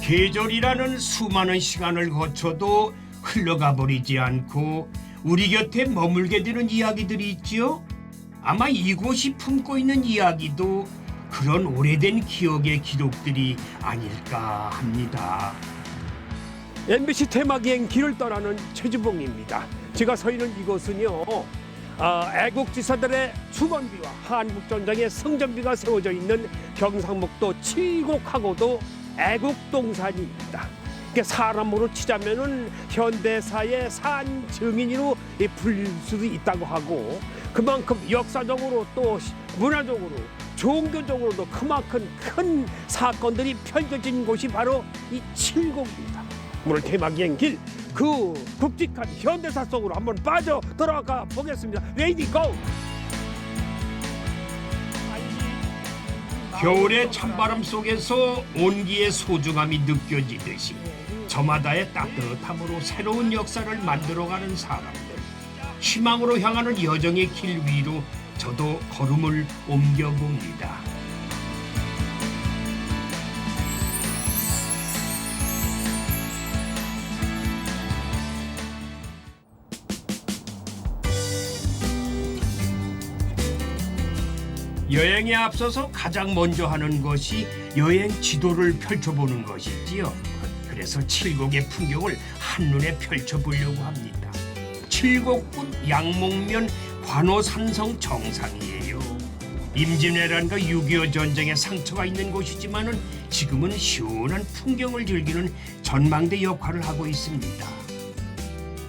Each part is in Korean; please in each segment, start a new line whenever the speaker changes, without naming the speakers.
계절이라는 수많은 시간을 거쳐도 흘러가 버리지 않고 우리 곁에 머물게 되는 이야기들이 있지요. 아마 이곳이 품고 있는 이야기도 그런 오래된 기억의 기록들이 아닐까 합니다.
MBC 테마기행 길을 떠나는 최주봉입니다. 제가 서 있는 이곳은요, 애국지사들의 주건비와 한국전쟁의 성전비가 세워져 있는 경상북도 칠곡하고도 애국동산입니다. 사람으로 치자면은 현대사의 산 증인으로 불릴 수도 있다고 하고, 그만큼 역사적으로 또 문화적으로 종교적으로도 그만큼 큰 사건들이 펼쳐진 곳이 바로 이 칠곡입니다. 오늘 테마기행 길, 그 굵직한 현대사 속으로 한번 빠져 들어가 보겠습니다. 레이디 고!
겨울의 찬바람 속에서 온기의 소중함이 느껴지듯이 저마다의 따뜻함으로 새로운 역사를 만들어가는 사람들, 희망으로 향하는 여정의 길 위로 저도 걸음을 옮겨봅니다. 여행에 앞서서 가장 먼저 하는 것이 여행 지도를 펼쳐보는 것이지요. 그래서 칠곡의 풍경을 한눈에 펼쳐보려고 합니다. 칠곡군 양목면 관오산성 정상이에요. 임진왜란과 6.25 전쟁의 상처가 있는 곳이지만은 지금은 시원한 풍경을 즐기는 전망대 역할을 하고 있습니다.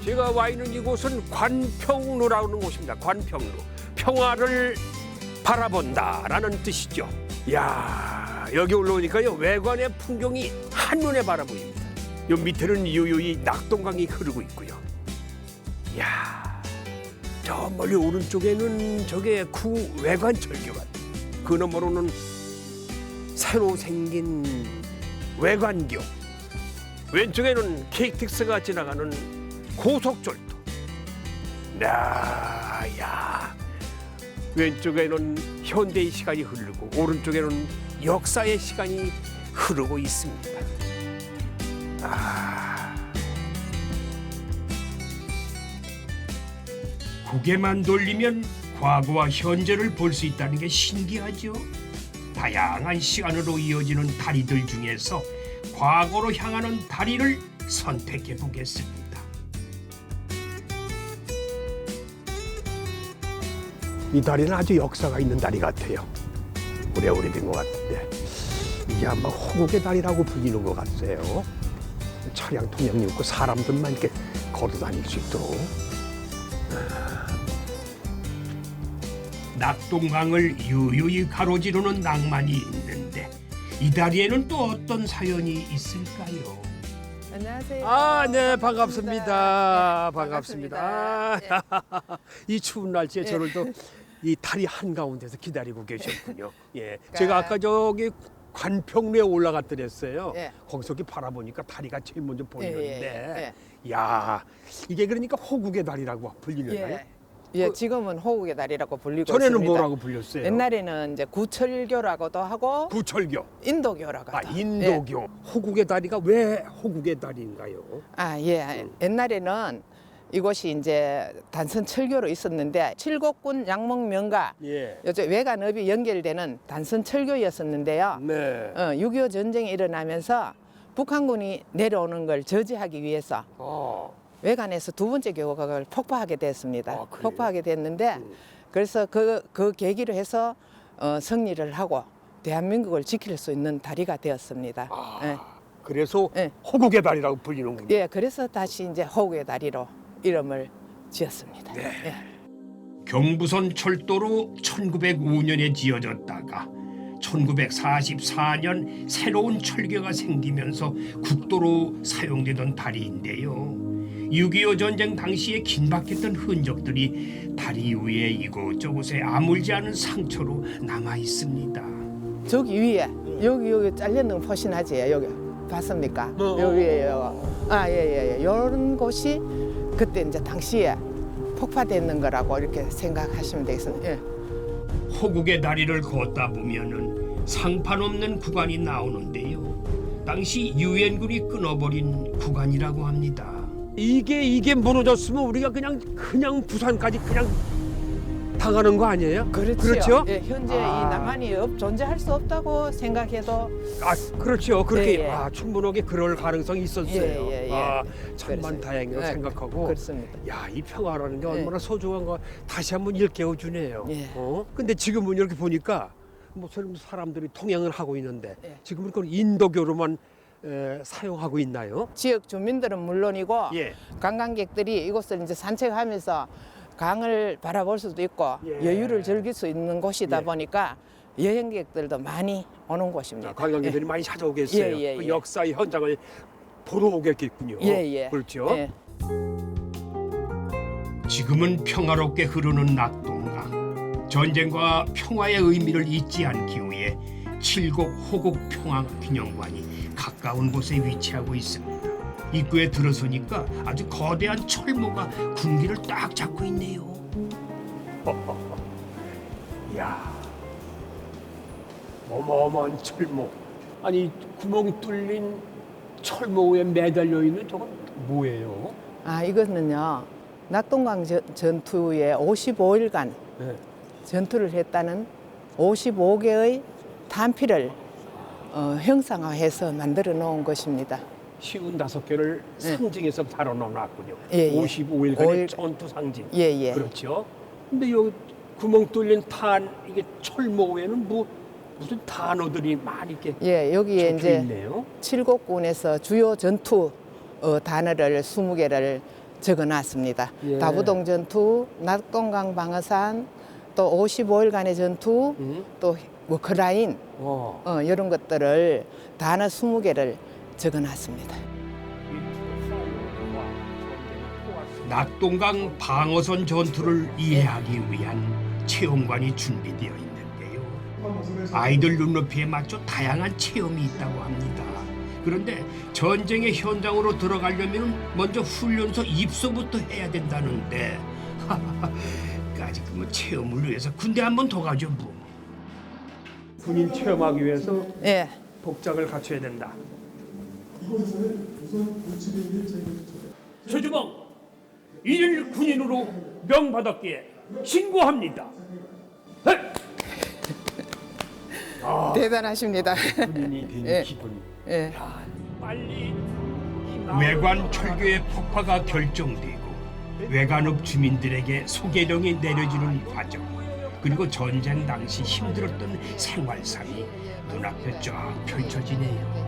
제가 와 있는 이곳은 관평로라는 곳입니다. 관평로. 평화를 바라본다라는 뜻이죠. 이야, 여기 올라오니까요, 외관의 풍경이 한눈에 바라보입니다. 요 밑에는 유유히 낙동강이 흐르고 있고요. 이야, 저 멀리 오른쪽에는 저게 구 외관철교가, 그 너머로는 새로 생긴 외관교, 왼쪽에는 KTX가 지나가는 고속철도. 야, 왼쪽에는 현대의 시간이 흐르고 오른쪽에는 역사의 시간이 흐르고 있습니다.
고개만 돌리면 과거와 현재를 볼 수 있다는 게 신기하죠. 다양한 시간으로 이어지는 다리들 중에서 과거로 향하는 다리를 선택해 보겠습니다.
이 다리는 아주 역사가 있는 다리 같아요. 오래된 것 같은데 이게 아마 호국의 다리라고 불리는 것 같아요. 차량 통행이 없고 사람들만 이렇게 걸어 다닐 수 있도록.
낙동강을 유유히 가로지르는 낭만이 있는데 이 다리에는 또 어떤 사연이 있을까요?
안녕하세요.
네, 반갑습니다.
네,
반갑습니다.
네.
이 추운 날씨에
네.
저를 또 이 다리 한가운데서 기다리고 계셨군요. 예, 제가 아까 저기 관평로에 올라갔더랬어요.
네.
거기서 이렇게 바라보니까 다리가 제일 먼저
예,
보이는데,
예,
야, 이게 그러니까 호국의 다리라고 불리나요?
예, 지금은 호국의 다리라고 불리고
전에는
있습니다.
뭐라고 불렸어요?
옛날에는 이제 구철교라고도 하고
구철교.
인도교라고.
인도교. 호국의 다리가 왜 호국의 다리인가요?
옛날에는 이곳이 이제 단선 철교로 있었는데 칠곡군 양목면과
예.
요즘 외관읍이 연결되는 단선 철교였었는데요.
네.
6.25 전쟁이 일어나면서 북한군이 내려오는 걸 저지하기 위해서 외관에서 두 번째 교각을 폭파하게 됐습니다.
그래요?
폭파하게 됐는데 그래서 그 계기로 해서 승리를 하고 대한민국을 지킬 수 있는 다리가 되었습니다.
그래서
예.
호국의 다리라고 불리는군요.
예, 그래서 다시 이제 호국의 다리로 이름을 지었습니다.
네.
예.
경부선 철도로 1905년에 지어졌다가 1944년 새로운 철교가 생기면서 국도로 사용되던 다리인데요. 6.25 전쟁 당시에 긴박했던 흔적들이 다리 위에 이곳저곳에 아물지 않은 상처로 남아 있습니다.
저기 위에 여기 잘렸는 거 보시나지 여기 봤습니까? 여기 위에요. 예. 이런 곳이 그때 이제 당시에 폭파됐는 거라고 이렇게 생각하시면 되겠습니다. 예.
호국의 다리를 걷다 보면은 상판 없는 구간이 나오는데요. 당시 유엔군이 끊어버린 구간이라고 합니다.
이게 무너졌으면 우리가 그냥 부산까지 그냥 당하는 거 아니에요? 그렇죠?
예, 현재 이 남한이 존재할 수 없다고 생각해도
그렇죠. 그렇게
예, 예.
충분하게 그럴 가능성이 있었어요.
예, 예.
천만 다행이라고
예,
생각하고.
그렇습니다.
야, 이 평화라는 게
예.
얼마나 소중한 거 다시 한번 일깨워 주네요.
예.
근데 지금은 이렇게 보니까 뭐 사람들이 통행을 하고 있는데
예.
지금은 그건 인도교로만 사용하고 있나요?
지역 주민들은 물론이고
예.
관광객들이 이곳을 이제 산책하면서 강을 바라볼 수도 있고
예.
여유를 즐길 수 있는 곳이다
예.
보니까 여행객들도 많이 오는 곳입니다.
관광객들이 많이 찾아오겠어요.
예, 예,
그
예.
역사의 현장을 보러 오겠군요.
예, 예.
그렇죠.
예.
지금은 평화롭게 흐르는 낙동강. 전쟁과 평화의 의미를 잊지 않기 위해 칠곡 호국 평화기념관이 가까운 곳에 위치하고 있습니다. 입구에 들어서니까 아주 거대한 철모가 군기를 딱 잡고 있네요.
이야, 어마어마한 철모. 아니, 구멍 뚫린 철모 위에 매달려 있는 저건 뭐예요?
이거는요 낙동강 전투에 55일간
네.
전투를 했다는 55개의 탄피를 형상화해서 만들어 놓은 것입니다.
55개를
네.
상징해서 다뤄놓았군요.
예, 예.
55일간의 전투 상징.
예, 예.
그렇죠. 근데 여기 구멍 뚫린 이게 철모에는 무슨 단어들이 많이 이렇게
예, 여기에
적혀
이제
있네요.
칠곡군에서 주요 전투 단어를 20개를 적어놨습니다.
예.
다부동 전투, 낙동강 방어산, 또 55일간의 전투, 또 워크라인 이런 것들을 단어 20개를 적어놨습니다.
낙동강 방어선 전투를 이해하기 위한 체험관이 준비되어 있는데요. 아이들 눈높이에 맞춰 다양한 체험이 있다고 합니다. 그런데 전쟁의 현장으로 들어가려면 먼저 훈련소 입소부터 해야 된다는데 아직 뭐 체험을 위해서 군대 한 번 더 가죠 뭐.
군인 체험하기 위해서
예,
복장을 갖춰야 된다. 최주봉, 일일 군인으로 명받았기에 신고합니다.
대단하십니다.
군인이 된
예.
기분.
예.
빨리
외관 철교의 폭파가 결정되고 외관읍 주민들에게 소개령이 내려지는 과정, 그리고 전쟁 당시 힘들었던 생활상이 눈앞에 쫙 펼쳐지네요.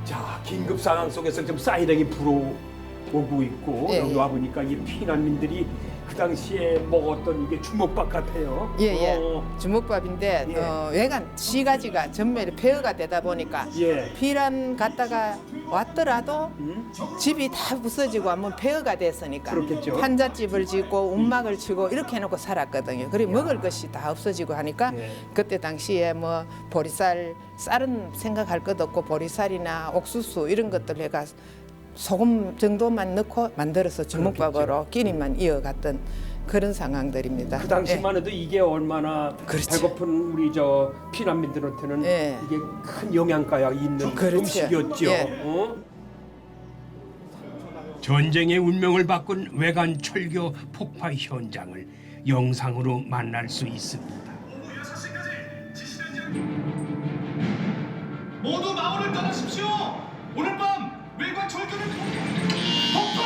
자, 긴급 상황 속에서 지금 사이렌이 불어오고 있고
예,
여기
예.
와 보니까 이 피난민들이 그 당시에 먹었던 이게 주먹밥 같아요.
예, 예. 주먹밥인데
예.
외관 시가지가 전면에 폐허가 되다 보니까
예.
피란 갔다가 왔더라도 집이 다 부서지고 한번 폐허가 됐으니까
그렇겠죠.
한잣집을 짓고 움막을 치고 이렇게 해놓고 살았거든요. 그리고 먹을 것이 다 없어지고 하니까
예.
그때 당시에 뭐 보리쌀, 쌀은 생각할 것 없고 보리쌀이나 옥수수 이런 것들 해가 소금 정도만 넣고 만들어서 주먹밥으로 끼니만 이어갔던 그런 상황들입니다.
그 당시만 해도 이게 얼마나
그렇죠.
배고픈 우리 저 피난민들한테는
예.
이게 큰 영양가가 있는
그렇죠.
음식이었죠.
예.
전쟁의 운명을 바꾼 외관 철교 폭파 현장을 영상으로 만날 수 있습니다.
모두 마을을 떠나십시오. 오늘 밤 외관 철교를 폭파!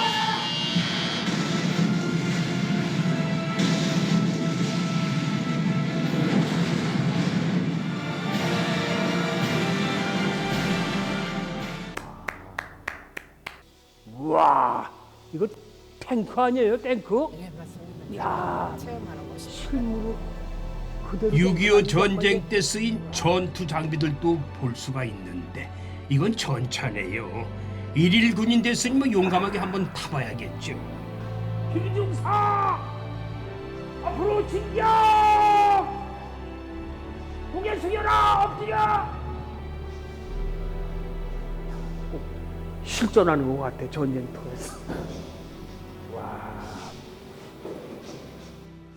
우와, 이거 탱크 아니에요? 탱크?
예, 맞습니다.
야,
체험하는 곳이.
실물로 그대로.
6.25 전쟁 때 쓰인 전투 장비들도 볼 수가 있는데 이건 전차네요. 일일 군인 됐으니 뭐 용감하게 한번 타봐야겠죠.
기중사 앞으로 진격! 고개 숙여라 엎드려! 실전하는 것 같아 전쟁터에서. 와.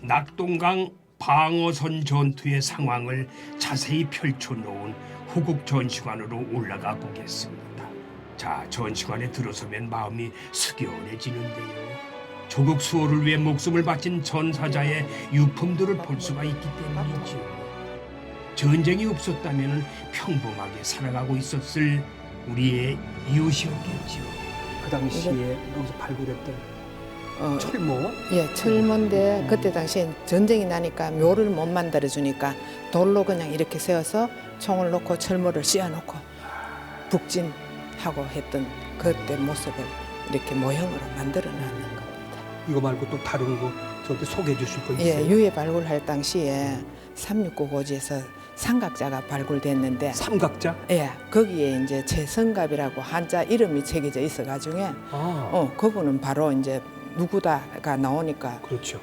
낙동강 방어선 전투의 상황을 자세히 펼쳐놓은 호국 전시관으로 올라가 보겠습니다. 자, 전시관에 들어서면 마음이 숙연해지는데요. 조국 수호를 위해 목숨을 바친 전사자의 유품들을 볼 수가 있기 때문이지요. 전쟁이 없었다면 평범하게 살아가고 있었을 우리의 이웃이었겠지요.
그 당시에 여기서 발굴했던
어,
철모.
예, 철문데 그때 당시엔 전쟁이 나니까 묘를 못 만들어 주니까 돌로 그냥 이렇게 세워서 총을 놓고 철모를 씌워놓고 북진하고 했던 그때 모습을 이렇게 모형으로 만들어 놨는 겁니다.
이거 말고 또 다른 거 저한테 소개해 주실 거 있어요?
예, 유해 발굴할 당시에 369 고지에서 삼각자가 발굴됐는데
삼각자?
예, 거기에 이제 최성갑이라고 한자 이름이 새겨져 있어가지고
아,
그분은 바로 이제 누구다가 나오니까
그렇죠.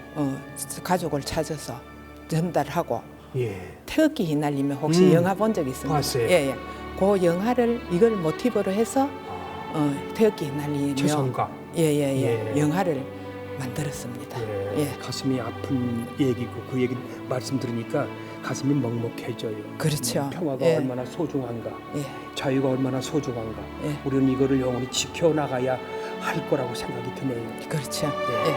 가족을 찾아서 전달하고
예.
태극기 휘날리면 혹시 영화 본 적 있습니까?
봤어요.
예, 예. 그 영화를 이걸 모티브로 해서 태극기 휘날리며
최성갑.
예예예
예.
영화를 만들었습니다. 예.
가슴이 아픈 얘기고 그 얘기 말씀 들으니까 가슴이 먹먹해져요.
그렇죠.
평화가
예.
얼마나 소중한가,
예.
자유가 얼마나 소중한가.
예.
우리는 이거를 영원히 지켜나가야 할 거라고 생각이 드네요.
그렇죠.
예.
예.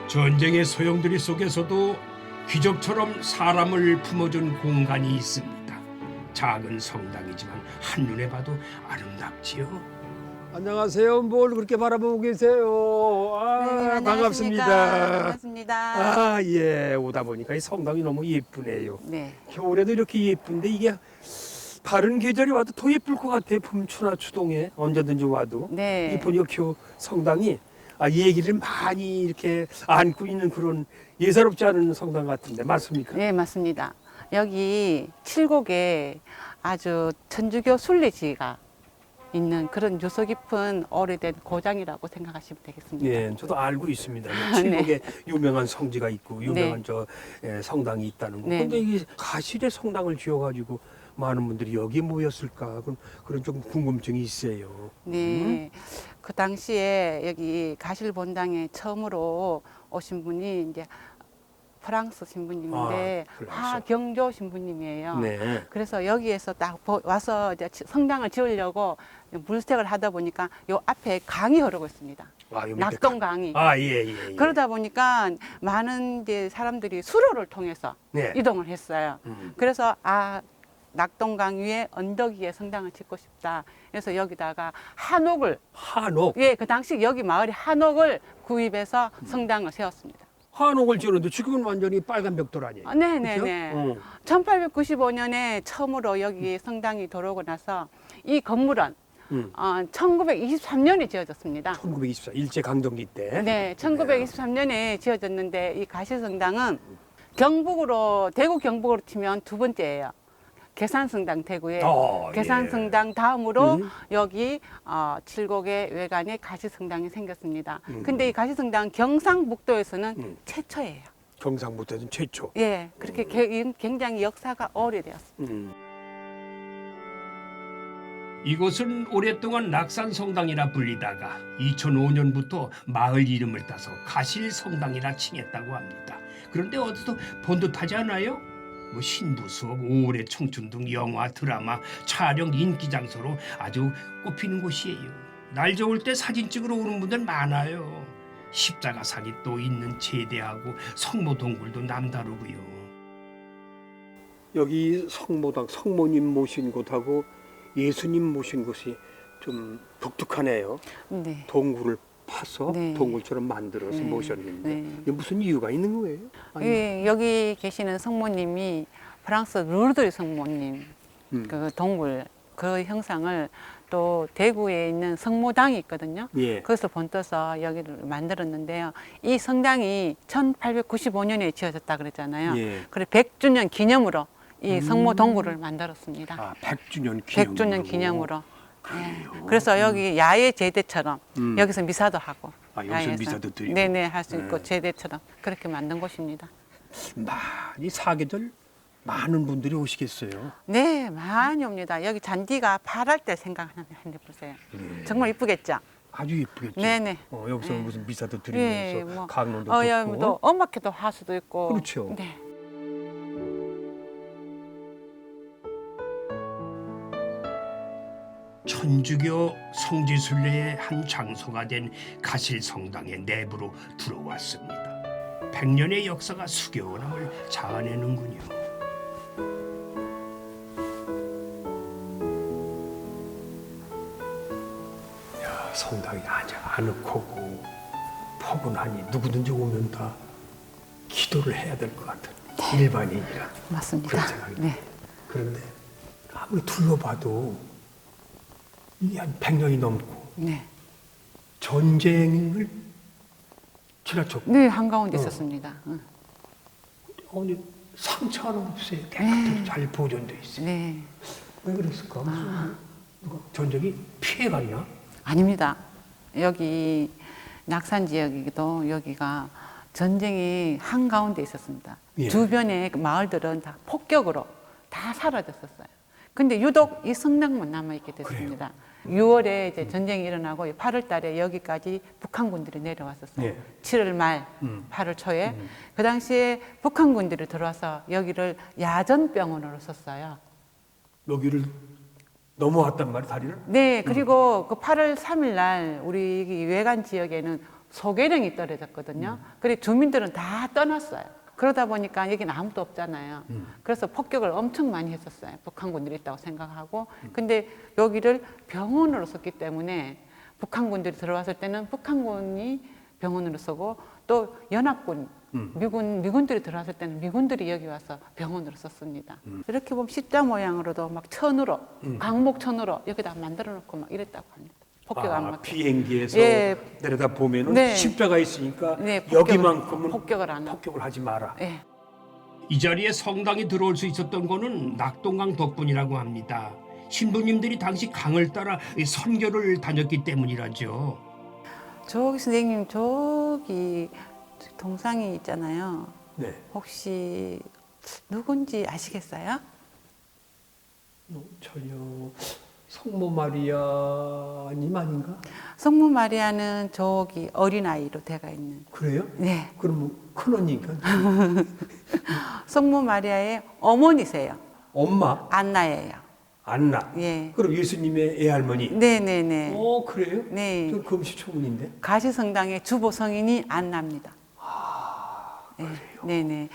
전쟁의 소용돌이 속에서도 귀족처럼 사람을 품어준 공간이 있습니다. 작은 성당이지만 한눈에 봐도 아름답지요.
안녕하세요. 뭘 그렇게 바라보고 계세요? 아, 반갑습니다.
반갑습니다.
아, 예. 오다 보니까 이 성당이 너무 예쁘네요.
네.
겨울에도 이렇게 예쁜데 이게 다른 계절이 와도 더 예쁠 것 같아요. 봄추나 추동에 언제든지 와도.
네.
이 보니까 성당이 얘기를 많이 이렇게 안고 있는 그런 예사롭지 않은 성당 같은데 맞습니까?
네, 맞습니다. 여기 칠곡에 아주 천주교 순례지가 있는 그런 유서 깊은 오래된 고장이라고 생각하시면 되겠습니다.
예, 저도 알고 있습니다. 칠곡에 유명한 성지가 있고 유명한 성당이 있다는 거.
네.
근데 이게 가실의 성당을 지어가지고 많은 분들이 여기에 모였을까 그런 좀 궁금증이 있어요.
네. 그 당시에 여기 가실 본당에 처음으로 오신 분이 이제 프랑스 신부님인데
아, 프랑스.
하경조 신부님이에요.
네.
그래서 여기에서 딱 와서 이제 성당을 지으려고 물색을 하다 보니까 요 앞에 강이 흐르고 있습니다.
아, 요 밑에
낙동 강이.
예.
그러다 보니까 많은 이제 사람들이 수로를 통해서
네.
이동을 했어요. 그래서 낙동강 위에 언덕 위에 성당을 짓고 싶다. 그래서 여기다가 한옥을
한옥.
예, 그 당시 여기 마을이 한옥을 구입해서 성당을 세웠습니다.
한옥을 지었는데 지금은 완전히 빨간 벽돌 아니에요?
네네네.
그렇죠?
1895년에 처음으로 여기 성당이 들어오고 나서 이 건물은 1923년에 지어졌습니다.
1924 일제 강점기 때.
네, 1923년에 지어졌는데 이 가시성당은 경북으로 대구 경북으로 치면 두 번째예요. 계산성당 대구에 계산성당 다음으로 여기 칠곡의 외관에 가시성당이 생겼습니다. 근데 이 가시성당 경상북도에서는 최초예요.
경상북도에서는 최초.
예, 그렇게 굉장히 역사가 오래되었습니다.
이곳은 오랫동안 낙산성당이라 불리다가 2005년부터 마을 이름을 따서 가실성당이라 칭했다고 합니다. 그런데 어디서 본 듯하지 않아요? 뭐 신부 수업, 5월의 청춘 등 영화, 드라마, 촬영 인기 장소로 아주 꼽히는 곳이에요. 날 좋을 때 사진 찍으러 오는 분들 많아요. 십자가상이 또 있는 제대하고 성모 동굴도 남다르고요.
여기 성모당, 성모님 모신 곳하고 예수님 모신 곳이 좀 독특하네요.
네.
동굴을 파서
네.
동굴처럼 만들어서
네.
모셨는데
네.
이게 무슨 이유가 있는 거예요?
예, 여기 계시는 성모님이 프랑스 루르드 성모님 그 동굴 그 형상을 또 대구에 있는 성모당이 있거든요.
예.
그것을 본떠서 여기를 만들었는데요. 이 성당이 1895년에 지어졌다 그랬잖아요.
예.
그래 100주년 기념으로 이 성모 동굴을 만들었습니다.
아, 100주년 기념으로.
100주년 기념으로. 예. 그래서 여기 야외 제대처럼 여기서 미사도 하고
여기서
야외에서.
미사도 드리고.
네네 할 수 있고
네.
제대처럼 그렇게 만든 곳입니다.
많이 사계절 많은 분들이 오시겠어요.
네, 많이 옵니다. 여기 잔디가 파랄 때 생각하는 보세요. 정말 이쁘겠죠?
아주 예쁘겠죠.
네네.
여기서
네.
무슨 미사도 드리면서
예, 뭐,
강론도
여기
듣고.
또 음악회도 할 수도 있고.
그렇죠.
네.
천주교 성지순례의 한 장소가 된 가실성당의 내부로 들어왔습니다. 100년의 역사가 수겨원함을 자아내는군요.
야, 성당이 아주 아늑하고 포근하니 누구든지 오면 다 기도를 해야 될 것 같은 일반인이라
맞습니다.
그런 생각이
네.
그런데 아무리 둘러봐도 이게 한 100년이 넘고
네.
전쟁을 지나쳤고
네, 한가운데 있었습니다. 응.
아니 상처 하나 없어요. 깨끗하게 잘 보존돼 있어요.
네.
왜 그랬을까? 무슨 누가 전쟁이 피해갔나?
아닙니다. 여기 낙산 지역이기도 여기가 전쟁이 한가운데 있었습니다.
예.
주변의 그 마을들은 다 폭격으로 다 사라졌었어요. 근데 유독 이 성당만 남아있게 됐습니다. 6월에 이제 전쟁이 일어나고 8월 달에 여기까지 북한군들이 내려왔었어요.
예.
7월 말, 8월 초에. 그 당시에 북한군들이 들어와서 여기를 야전병원으로 썼어요.
여기를 넘어왔단 말이야 다리를?
네, 그리고 그 8월 3일 날 우리 이 외관 지역에는 소개령이 떨어졌거든요. 그리고 주민들은 다 떠났어요. 그러다 보니까 여기는 아무도 없잖아요. 그래서 폭격을 엄청 많이 했었어요. 북한군들이 있다고 생각하고. 근데 여기를 병원으로 썼기 때문에 북한군들이 들어왔을 때는 북한군이 병원으로 쓰고 또 연합군, 미군들이 들어왔을 때는 미군들이 여기 와서 병원으로 썼습니다. 이렇게 보면 십자 모양으로도 막 천으로, 광목천으로 여기다 만들어 놓고 막 이랬다고 합니다. 폭격 안 맞게.
비행기에서
예.
내려다 보면은
네.
십자가 있으니까
네,
여기만큼은
폭격을 안 하고.
폭격을 하지 마라.
예.
이 자리에 성당이 들어올 수 있었던 거는 낙동강 덕분이라고 합니다. 신부님들이 당시 강을 따라 이 선교를 다녔기 때문이라죠.
저기 선생님 저기 동상이 있잖아요.
네.
혹시 누군지 아시겠어요?
전혀 성모 마리아님 아닌가?
성모 마리아는 저기 어린아이로 되어 있는.
그래요?
네.
그럼 큰 언니니까
성모 마리아의 어머니세요.
엄마
안나예요.
안나.
예.
그럼 예수님의 애할머니.
네네네.
그래요?
네.
저 금시초문인데.
가시성당의 주보 성인이 안나입니다. 그래요? 네네.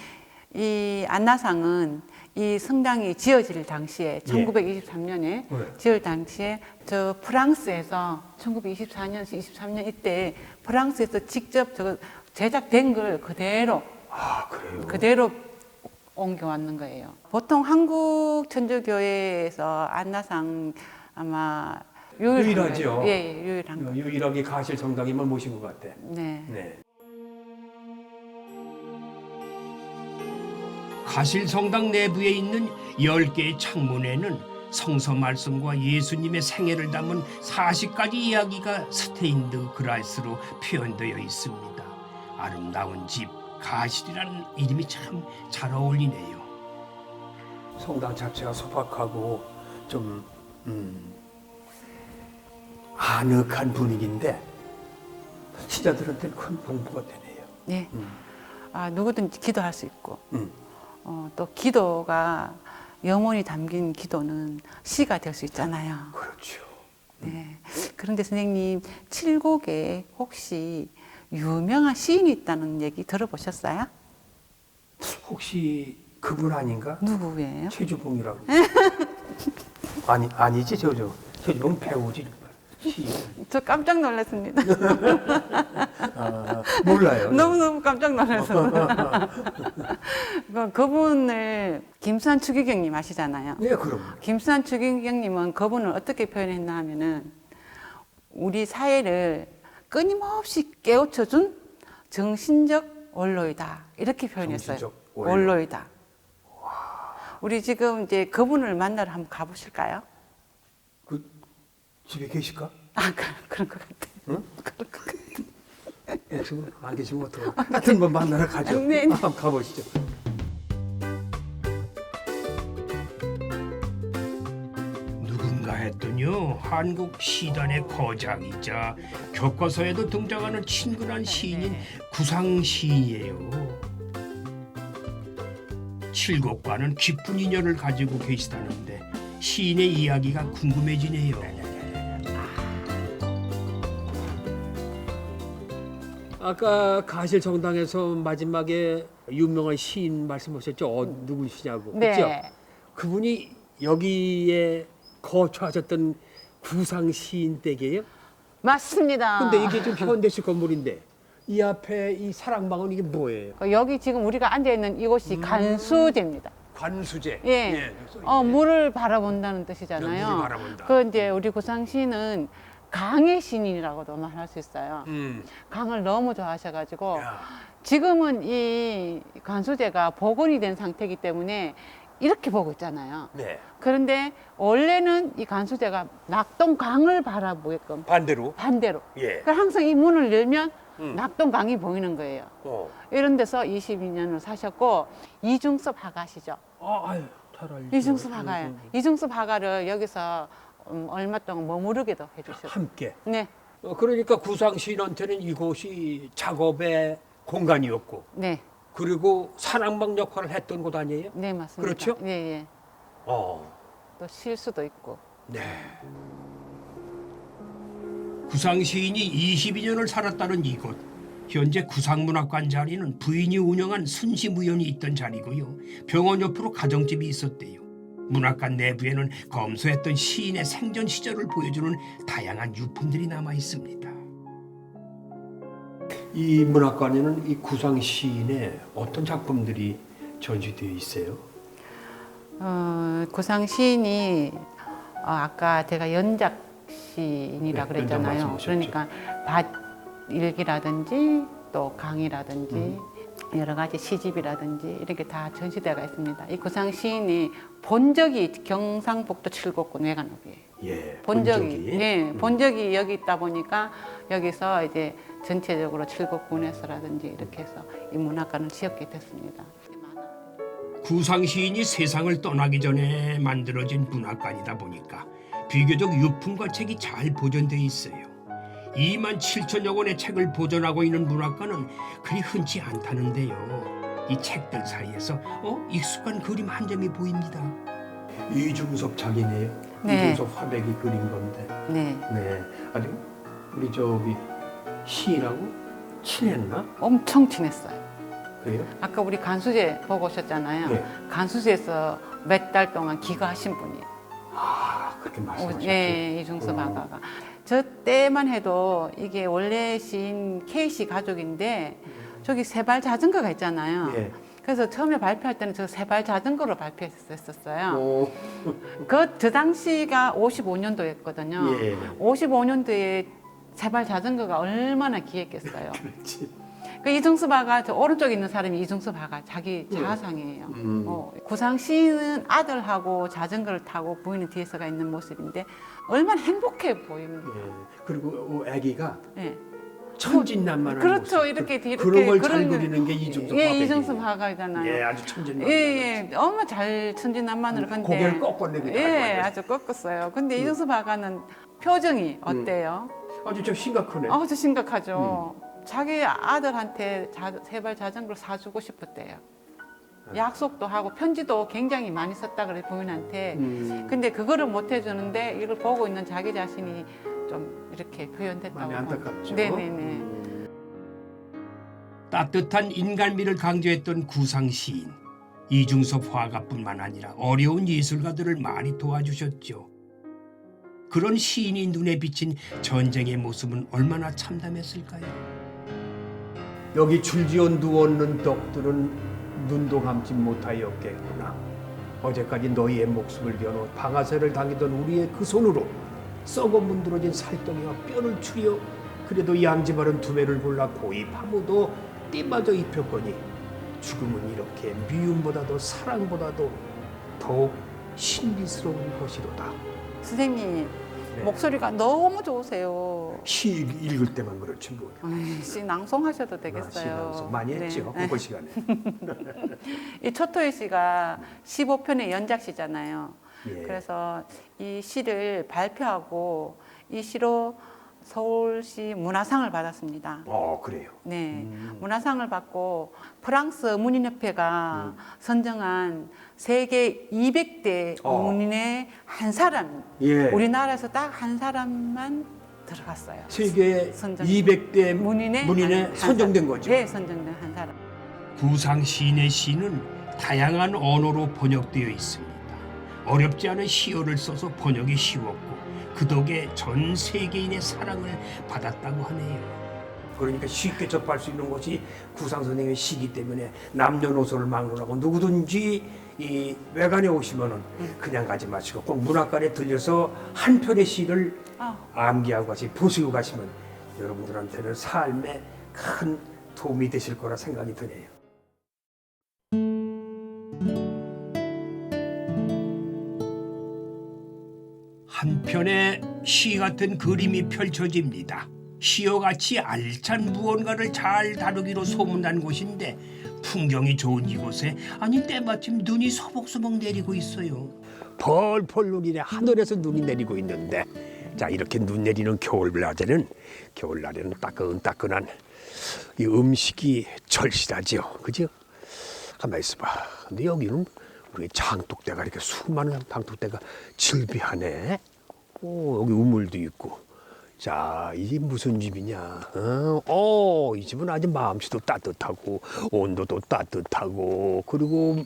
이 안나상은 이 성당이 지어질 당시에 1923년에
네.
지을 당시에 저 프랑스에서 1924년, 23년 이때 프랑스에서 직접 저 제작된 걸 그대로
그래요?
그대로 옮겨왔는 거예요. 보통 한국 천주교회에서 안나상 아마
유일하죠.
예, 유일한 거.
유일하게 가실 성당님을 모신 것 같아.
네.
네.
가실성당 내부에 있는 10개의 창문에는 성서 말씀과 예수님의 생애를 담은 40가지 이야기가 스테인드 그라스로 표현되어 있습니다. 아름다운 집, 가실이라는 이름이 참 잘 어울리네요.
성당 자체가 소박하고 좀 아늑한 분위기인데 신자들한테는 큰 공부가 되네요.
네. 누구든지 기도할 수 있고
음.
또 기도가 영혼이 담긴 기도는 시가 될 수 있잖아요.
그렇죠.
네. 그런데 선생님 칠곡에 혹시 유명한 시인이 있다는 얘기 들어보셨어요?
혹시 그분 아닌가?
누구예요?
최주봉이라고. 아니지 최주봉 배우지. 시인.
저 깜짝 놀랐습니다.
몰라요.
너무너무 깜짝 놀라서. 그분을 김수환 추기경님 아시잖아요.
네, 그럼.
김수환 추기경님은 그분을 어떻게 표현했나 하면은 우리 사회를 끊임없이 깨우쳐준 정신적 원로이다. 이렇게 표현했어요.
정신적 원로.
원로이다. 우리 지금 이제 그분을 만나러 한번 가보실까요?
그 집에 계실까?
그런 것 같아요.
응?
그런 것 같아요.
예, 지금 안 계시면 어떡해. 하여튼 뭐 만나러 가죠.
네.
한번 가보시죠.
누군가 했더니요, 한국 시단의 거장이자 교과서에도 등장하는 친근한 시인인 구상 시인이에요. 칠곡과는 깊은 인연을 가지고 계시다는데 시인의 이야기가 궁금해지네요.
아까 가실 정당에서 마지막에 유명한 시인 말씀하셨죠? 누구시냐고.
네.
그렇죠? 그분이 여기에 거처하셨던 구상 시인 댁이에요?
맞습니다.
근데 이게 좀 현대식 건물인데 이 앞에 이 사랑방은 이게 뭐예요?
여기 지금 우리가 앉아 있는 이곳이 간수제입니다.
관수제.
예. 물을 바라본다는 뜻이잖아요.
물을 바라본다.
그 이제 우리 구상시는 강의 시인이라고도 말할 수 있어요. 강을 너무 좋아하셔가지고
야.
지금은 이 간수제가 복원이 된 상태이기 때문에 이렇게 보고 있잖아요.
네.
그런데 원래는 이 간수제가 낙동강을 바라보게끔
반대로. 예.
그러니까 항상 이 문을 열면 낙동강이 보이는 거예요. 이런 데서 22년을 사셨고 이중섭 화가시죠.
아유, 잘 알죠.
이중섭 화가예요. 이중섭 화가를 여기서 얼마 동안 머무르게도 해주셨어요.
함께.
네,
그러니까 구상 시인한테는 이곳이 작업의 공간이었고,
네,
그리고 사랑방 역할을 했던 곳 아니에요?
네 맞습니다.
그렇죠?
예, 예.
어.
또 실수도 있고.
네.
구상 시인이 22년을 살았다는 이곳. 현재 구상문학관 자리는 부인이 운영한 순시무연이 있던 자리고요. 병원 옆으로 가정집이 있었대요. 문학관 내부에는 검소했던 시인의 생전 시절을 보여주는 다양한 유품들이 남아 있습니다.
이 문학관에는 이 구상 시인의 어떤 작품들이 전시되어 있어요?
구상 시인이 아까 제가 연작 시인이라
네,
그랬잖아요.
연작 말씀하셨죠.
그러니까 밭일기라든지 또 강이라든지 여러 가지 시집이라든지 이렇게 다 전시대가 있습니다. 이 구상 시인이 본적이 경상북도 칠곡군 외관읍이에요.
예.
본적이 예, 본적이 여기 있다 보니까 여기서 이제 전체적으로 칠곡군에서라든지 이렇게 해서 이 문학관을 지었게 됐습니다.
구상 시인이 세상을 떠나기 전에 만들어진 문학관이다 보니까 비교적 유품과 책이 잘 보존돼 있어요. 27,000여 권의 책을 보존하고 있는 문학관은 그리 흔치 않다는데요. 이 책들 사이에서 익숙한 그림 한 점이 보입니다.
이중섭 작이네요.
네.
이중섭 화백이 그린 건데.
네,
네. 아니 우리 저기 시인하고 친했나?
엄청 친했어요.
그래요?
아까 우리 간수제 보고 오셨잖아요.
네.
간수제에서 몇 달 동안 기거하신 분이에요.
아, 그렇게 말씀하셨죠.
예, 이중섭 화가가. 저 때만 해도 이게 원래 시인 K씨 가족인데 저기 세발 자전거가 있잖아요.
예.
그래서 처음에 발표할 때는 저 세발 자전거로 발표했었어요. 저 당시가 55년도였거든요.
예.
55년도에 세발 자전거가 얼마나 귀했겠어요.
그렇지.
그 이중섭 화가 저 오른쪽에 있는 사람이 이중섭 화가 자기 자화상이에요. 구상 시인은 아들하고 자전거를 타고 부인은 뒤에서가 있는 모습인데 얼마나 행복해 보입니다.
예. 그리고 아기가
예.
천진난만한
그렇죠.
모습.
이렇게
그런 걸 잘
그런-
그리는 게 이중섭
예,
화백이에요.
이중섭 화가잖아요.
예, 아주 천진난만.
예, 얼마 잘 천진난만으로 근데
고개를 꺾어내고
예, 아주 꺾었어요. 근데 이중섭 화가는 표정이 어때요?
아주 좀 심각하네.
아주 심각하죠. 자기 아들한테 세발 자전거를 사주고 싶었대요. 약속도 하고 편지도 굉장히 많이 썼다 그래 부인한테. 근데 그거를 못 해주는데 이걸 보고 있는 자기 자신이 좀 이렇게 표현됐다고.
많이 안타깝죠.
네네네.
따뜻한 인간미를 강조했던 구상 시인. 이중섭 화가뿐만 아니라 어려운 예술가들을 많이 도와주셨죠. 그런 시인이 눈에 비친 전쟁의 모습은 얼마나 참담했을까요?
여기 줄지어 누웠는 떡들은 눈도 감지 못하였겠구나. 어제까지 너희의 목숨을 겨누 방아쇠를 당기던 우리의 그 손으로 썩어 문드러진 살덩이와 뼈를 추려 그래도 양지바른 두매를 골라 고이 파묻어 띠마저 입혔거니 죽음은 이렇게 미움보다도 사랑보다도 더욱 신비스러운 것이로다.
선생님
네.
목소리가 너무 좋으세요.
시 읽을 때만 그렇지 뭐.
시 낭송하셔도
시
되겠어요.
낭송 많이 했죠.
네.
그거 시간에.
이 초토의 시가 15편의 연작시잖아요.
예.
그래서 이 시를 발표하고 이 시로 서울시 문화상을 받았습니다.
그래요.
네, 문화상을 받고 프랑스 어문인협회가 선정한 세계 200대 어문인의 한 사람,
예.
우리나라에서 딱 한 사람만 들어갔어요.
세계
선정.
200대
문인에
문인에 선정된 거죠.
네, 선정된 한 사람.
구상 시인의 시는 다양한 언어로 번역되어 있습니다. 어렵지 않은 시어를 써서 번역이 쉬웠고 그 덕에 전 세계인의 사랑을 받았다고 하네요.
그러니까 쉽게 접할 수 있는 곳이 구상 선생의 시기 때문에 남녀노소를 막론하고 누구든지 이 외관에 오시면은 그냥 가지 마시고 꼭 문학관에 들려서 한 편의 시를 암기하고 가시 보시고 가시면 여러분들한테는 삶에 큰 도움이 되실 거라 생각이 드네요.
한편의 시 같은 그림이 펼쳐집니다. 시어같이 알찬 무언가를 잘 다루기로 소문난 곳인데 풍경이 좋은 이곳에 아니 때마침 눈이 서복서복 내리고 있어요.
펄펄 눈이네. 하늘에서 눈이 내리고 있는데 자 이렇게 눈 내리는 겨울날에는 따끈따끈한 이 음식이 절실하지요. 그죠? 가만히 있어봐. 근데 여기는 우리 장독대가 이렇게 수많은 장독대가 질비하네. 오, 여기 우물도 있고. 자, 이 집 무슨 집이냐? 이 집은 아주 마음씨도 따뜻하고 온도도 따뜻하고 그리고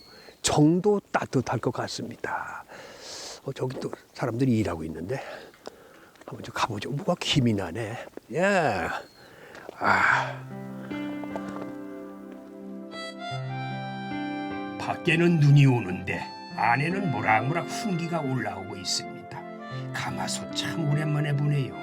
정도 따뜻할 것 같습니다. 저기 또 사람들이 일하고 있는데 한번 좀 가보죠. 뭐가 김이 나네. 예.
밖에는 눈이 오는데 안에는 모락모락 훈기가 올라오고 있습니다. 가마솥 참 오랜만에 보네요.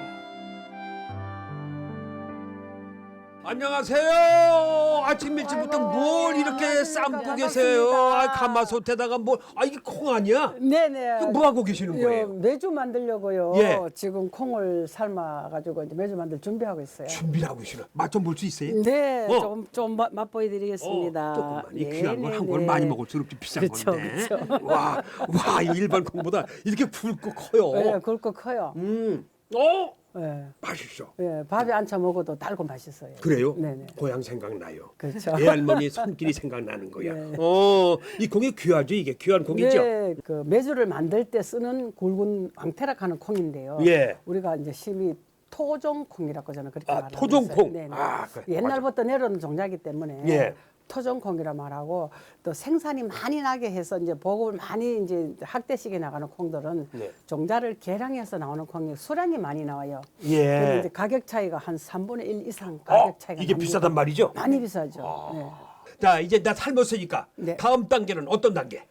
안녕하세요. 아침 일찍부터 뭘 이렇게 삶고 계세요? 가마솥에다가 뭘? 이게 콩 아니야?
네네.
뭐 하고 계시는
요
거예요?
매주 만들려고요.
예.
지금 콩을 삶아가지고 이제 매주 만들 준비하고 있어요.
준비를 하고 계시나? 맛 좀 볼 수 있어요?
네,
어.
좀 맛보여드리겠습니다.
조금만. 이
네,
귀한 건
네,
한 걸
네.
많이 먹을수록 좀 비싼
그렇죠,
건데.
그렇죠.
와, 이 일반 콩보다 이렇게 굵고 커요.
네, 굵고 커요. 네.
맛있어.
네, 밥에 안쳐 먹어도 달고 맛있어요.
그래요?
네네.
고향 생각나요.
그렇죠.
애할머니 손길이 생각나는 거야.
네.
이 콩이 귀하죠? 이게 귀한 콩이죠?
네, 그 메주를 만들 때 쓰는 굵은 왕태락하는 콩인데요.
예.
우리가 이제 심히 토종콩이라고 저는 그렇게 말하고
토종콩.
있어요. 네네.
그래.
옛날부터 내려오는 종자이기 때문에
예.
토종콩이라 말하고 또 생산이 많이 나게 해서 이제 보급을 많이 이제 학대식에 나가는 콩들은
네.
종자를 개량해서 나오는 콩이 수량이 많이 나와요.
예.
그런데 이제 가격 차이가 한 3분의 1 이상 가격 차이가
이게
납니다.
비싸단 말이죠?
많이 비싸죠. 네.
자, 이제 나 삶았으니까
네.
다음 단계는 어떤 단계?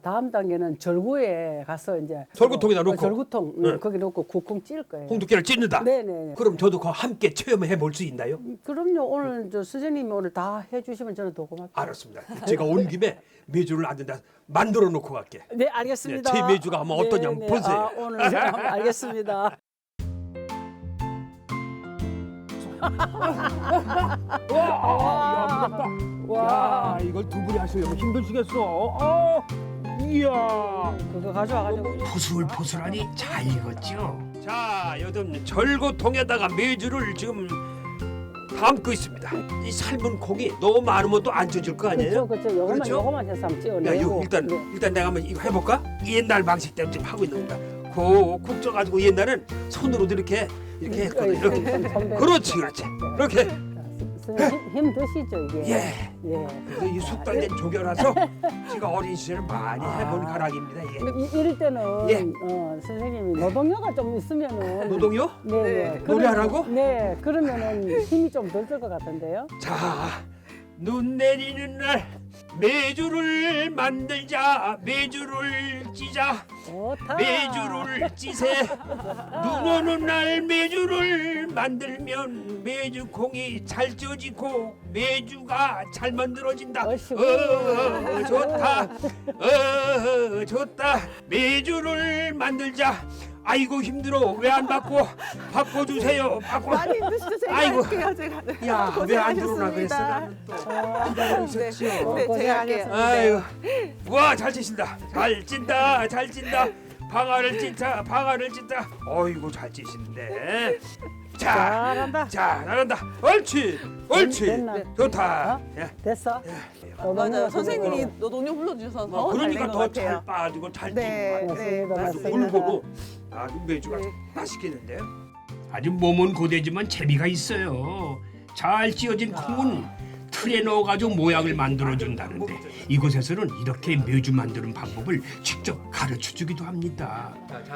다음 단계는 절구에 가서 이제
절구통에다 놓고?
절구통
네.
거기 놓고 쿡쿡 찔 거예요.
홍두깨를 찢는다?
네네.
그럼 저도 그거 함께 체험해 볼 수 있나요?
그럼요. 오늘 저 선생님이 오늘 다 해주시면 저는 더 고맙죠.
알았습니다. 제가 온 김에 메주를 안 된다 만들어 놓고 갈게.
네, 알겠습니다.
제 메주가 아마 어떠냐 한번 보세요.
오늘 알겠습니다.
야, 이걸 두 분이 하시려면 힘드시겠어. 이야.
그거 가져와가지고.
포슬포슬하니 잘 익었죠?
자, 요즘 절구통에다가 메주를 지금 담고 있습니다. 이 삶은 콩이 너무 많으면 또 안 쪄질 거 아니에요?
그렇죠. 요거만 해서 한번
야,
찌어내고.
일단 내가 한번 이거 해볼까? 옛날 방식대로 지금 하고 있는 겁니다. 콕 쪄가지고 옛날엔 손으로도 이렇게 했거든. 이렇게. 그렇지. 이렇게.
선생님 힘 드시죠 이게.
예. 그래서 이 숙달된 조교라서 제가 어린 시절에 많이 해본 가락입니다. 이게.
이럴 때는
예.
선생님이 노동요가 좀 있으면은.
노동요?
네.
노래하라고?
네. 그러면은 힘이 좀 덜 들 것 같은데요.
자, 눈 내리는 날 메주를 만들자. 메주를 찌자.
좋다.
메주를 찌세. 눈 오는 날 메주를 만들면 메주콩이 잘 쪄지고 메주가 잘 만들어진다.
어이구.
좋다. 메주를 만들자. 아이고 힘들어. 왜 안 바꿔주세요.
많이 힘드시죠?
아이고.
제가 제가.
야, 왜 안 들어오나 그랬어? 나는 또 기다리고 있었지요.
네, 제가 하겠습니다.
아이고, 와, 잘 찌신다. 잘 찐다. 방아를 찐다. 어이구, 잘 찌시는데.
잘한다.
잘한다. 옳지.
됐나?
좋다.
어?
예.
됐어?
맞아요. 선생님이 노동요 불러주셔서 더 잘 된
그러니까
것
더 잘
같아요.
빠지고 잘
네,
찌고.
맞습니다.
아주
맞습니다.
울고도 아주 메주가 맛있겠는데요.
아주 몸은 고되지만 재미가 있어요. 잘 찌어진 콩은 틀에 넣어가지고 모양을 만들어준다는데 이곳에서는 이렇게 메주 만드는 방법을 직접 가르쳐주기도 합니다.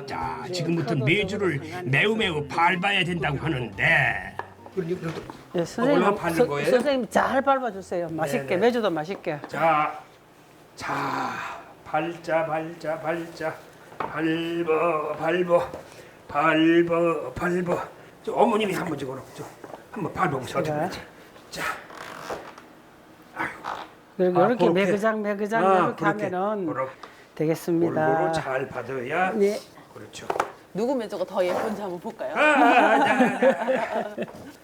자, 지금부터 메주를 매우 밟아야 된다고 하는데
네, 선생님,
얼마나 밟는 거예요?
선생님 잘 밟아주세요. 맛있게
네네.
매주도 맛있게.
자, 발자, 밟어. 저 어머님이 한번 한번 밟아보세요. 어떻게 그러지? 자,
이렇게
그렇게.
매그장 이렇게
그렇게.
하면은
골고루
되겠습니다.
잘 받아야.
네.
그렇죠.
누구 면조가 더 예쁜지 한번 볼까요?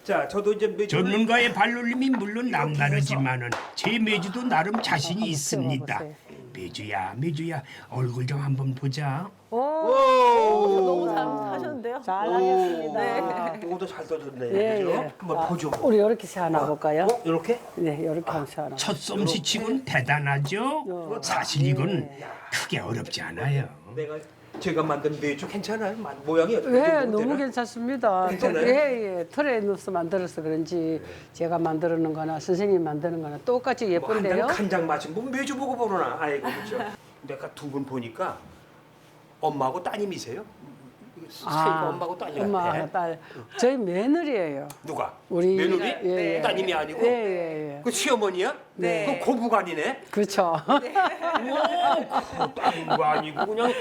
자, 저도 이제 전문가의 발놀림이 물론 남다르지만은 제 매주도 나름 자신이 있습니다. 매주야, 얼굴 좀 한번 보자.
너무 잘하셨는데요?
잘하셨습니다.
이것도 잘 떠졌네.
예,
그죠?
예.
한번 보죠.
우리 이렇게 세안해 볼까요?
이렇게?
네, 이렇게 한번 세안해.
첫 솜씨치곤 대단하죠. 사실 이건 크게 어렵지 않아요. 제가 만든 매주 괜찮아요? 모양이 어떻게
네, 너무 괜찮습니다.
괜찮아요?
예, 틀에 넣어서 만들어서 그런지 제가 만드는 거나 선생님이 만드는 거나 똑같이 예쁜데요.
간장 맛은 뭐 매주 보고 보러나. 아이고 그렇죠. 내가 두 분 보니까 엄마하고 따님이세요? 사이가 엄마하고 따님
엄마,
같아.
딸. 저희 며느리예요.
누가?
우리
며느리?
예, 예.
따님이 아니고?
예.
그 시어머니야?
네.
그 고부간이네?
그렇죠.
오, 따님도 아니고 그냥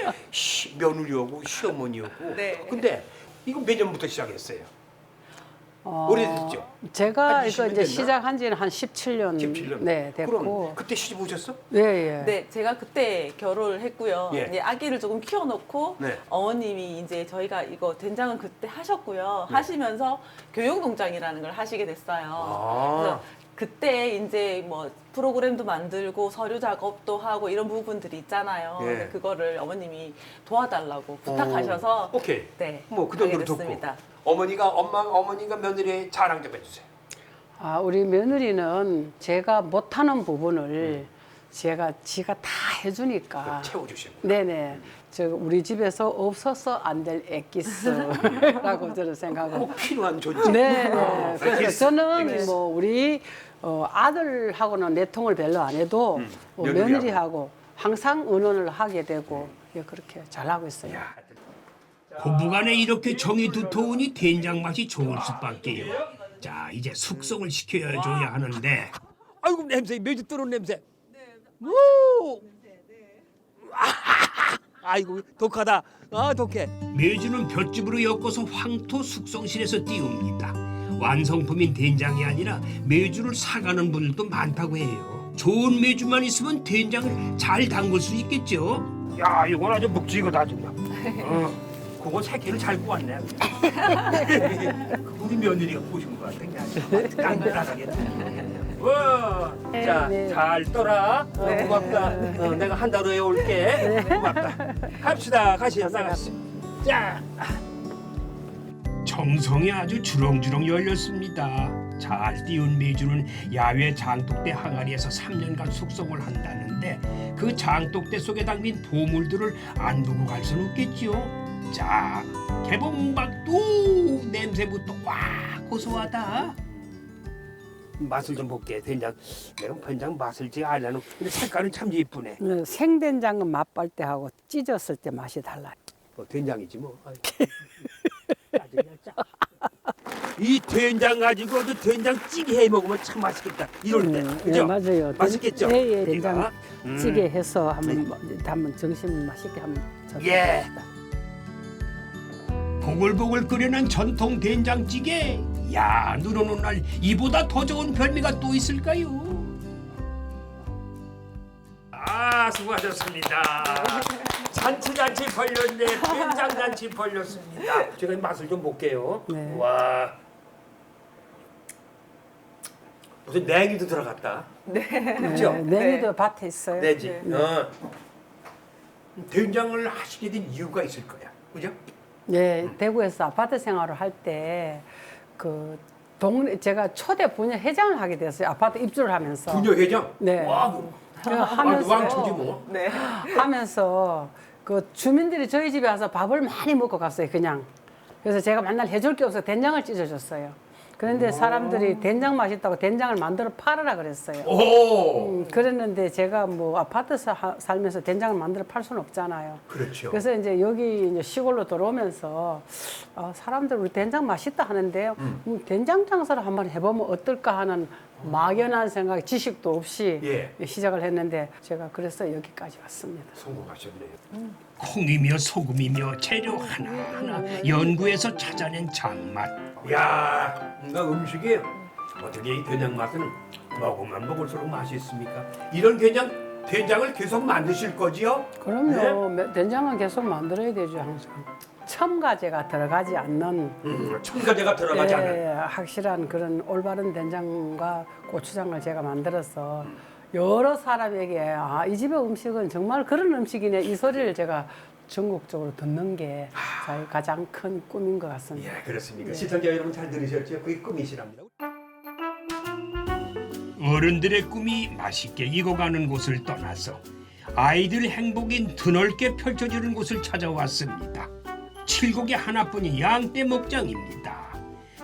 며느리하고 시어머니하고.
네.
근데 이거 몇 년부터 시작했어요? 오래됐죠?
제가
한
이거
20년
이제
됐나?
시작한 지는 한 17년.
17년.
네, 됐고.
그럼 그때 시집 오셨어?
예, 예.
네, 제가 그때 결혼을 했고요.
예.
이제 아기를 조금 키워놓고
네.
어머님이 이제 저희가 이거 된장은 그때 하셨고요. 하시면서 교육농장이라는 걸 하시게 됐어요. 그래서 그때 이제 뭐 프로그램도 만들고 서류 작업도 하고 이런 부분들이 있잖아요.
예.
근데 그거를 어머님이 도와달라고 부탁하셔서
오케이.
네,
뭐 그
하게
정도로 좋고.
됐습니다.
어머니가 며느리의 자랑 좀 해주세요.
우리 며느리는 제가 못하는 부분을 지가 다 해주니까.
채워주시고.
네네. 우리 집에서 없어서 안 될 엑기스라고 저는 생각하고.
꼭 필요한 존재.
네. 그래서
엑기스.
저는 뭐 우리 아들하고는 내통을 별로 안 해도
며느리하고.
며느리하고 항상 의논을 하게 되고 예, 그렇게 잘하고 있어요.
고부간에 이렇게 정이 두터우니 된장 맛이 좋을 수밖에요. 자, 이제 숙성을 시켜줘야 하는데. 아이고 냄새, 매주 뜨는 냄새. 오! 아이고 독하다. 독해. 매주는 볏짚으로 엮어서 황토 숙성실에서 띄웁니다. 완성품인 된장이 아니라 매주를 사가는 분들도 많다고 해요. 좋은 매주만 있으면 된장을 잘 담글 수 있겠죠. 야, 이건 아주 묵직하다 정말. 그거 새끼를 잘 구웠네. 우리 며느리가 보신 것 같은 게 아주 깐깐하겠네. 와, 자,
네.
잘 떠라. 고맙다. 내가 한 달 후에 올게. 고맙다. 갑시다. 가시죠. 나가시죠. 자. 정성이 아주 주렁주렁 열렸습니다. 잘 띄운 메주는 야외 장독대 항아리에서 3년간 숙성을 한다는데 그 장독대 속에 담긴 보물들을 안 두고 갈 수는 없겠죠. 자, 개봉박도 냄새부터 와 고소하다. 맛을 좀 볼게. 된장, 내가 된장 맛을 지 알려는. 근데 색깔은 참 예쁘네.
생된장은 맛볼 때 하고 찢었을 때 맛이 달라요.
된장이지 뭐. 이 된장 가지고도 된장찌개 해 먹으면 참 맛있겠다. 이럴 때, 그죠?
예, 맞아요.
맛있겠죠?
예,
우리가?
된장찌개 해서 한번 점심 맛있게 한번
예.
잡수겠습니다.
보글보글 끓여낸 전통 된장찌개. 야, 눈 오는 날 이보다 더 좋은 별미가 또 있을까요? 수고하셨습니다. 잔치 벌렸네. 된장잔치 벌렸습니다. 제가 맛을 좀 볼게요.
네.
와, 무슨 냉이도 들어갔다. 그렇죠?
냉이도 밭에 있어요.
내지. 된장을 하시게 된 이유가 있을 거야. 그죠?
네, 대구에서 아파트 생활을 할 때 제가 초대 부녀 회장을 하게 됐어요. 아파트 입주를 하면서.
부녀 회장?
네.
와, 왕초지 뭐.
하면서 그 주민들이 저희 집에 와서 밥을 많이 먹고 갔어요. 그냥 그래서 제가 맨날 해줄 게 없어서 된장을 찢어줬어요. 그런데 사람들이 된장 맛있다고 된장을 만들어 팔으라 그랬어요. 그랬는데 제가 뭐 아파트 살면서 된장을 만들어 팔 수는 없잖아요.
그렇죠.
그래서 이제 여기 이제 시골로 들어오면서 사람들 우리 된장 맛있다 하는데요. 된장 장사를 한번 해보면 어떨까 하는 막연한 생각, 지식도 없이
예.
시작을 했는데 제가 그래서 여기까지 왔습니다.
성공하셨네요.
콩이며 소금이며 재료 하나하나 연구해서 찾아낸 장맛.
야, 뭔가 음식이 어떻게 이 된장 맛은 먹으면 먹을수록 맛있습니까? 이런 된장을 계속 만드실 거지요?
그럼요. 된장은 계속 만들어야 되죠, 항상. 첨가제가 들어가지 않는
첨가제가 들어가지 않은.
확실한 그런 올바른 된장과 고추장을 제가 만들어서 여러 사람에게 이 집의 음식은 정말 그런 음식이네 이 소리를 제가 전국적으로 듣는 게 저희 가장 큰 꿈인 것 같습니다.
예, 그렇습니까? 시청자 여러분 잘 들으셨죠? 그게 꿈이시랍니다.
어른들의 꿈이 맛있게 익어가는 곳을 떠나서 아이들 행복이 드넓게 펼쳐지는 곳을 찾아왔습니다. 칠곡에 하나뿐인 양떼 목장입니다.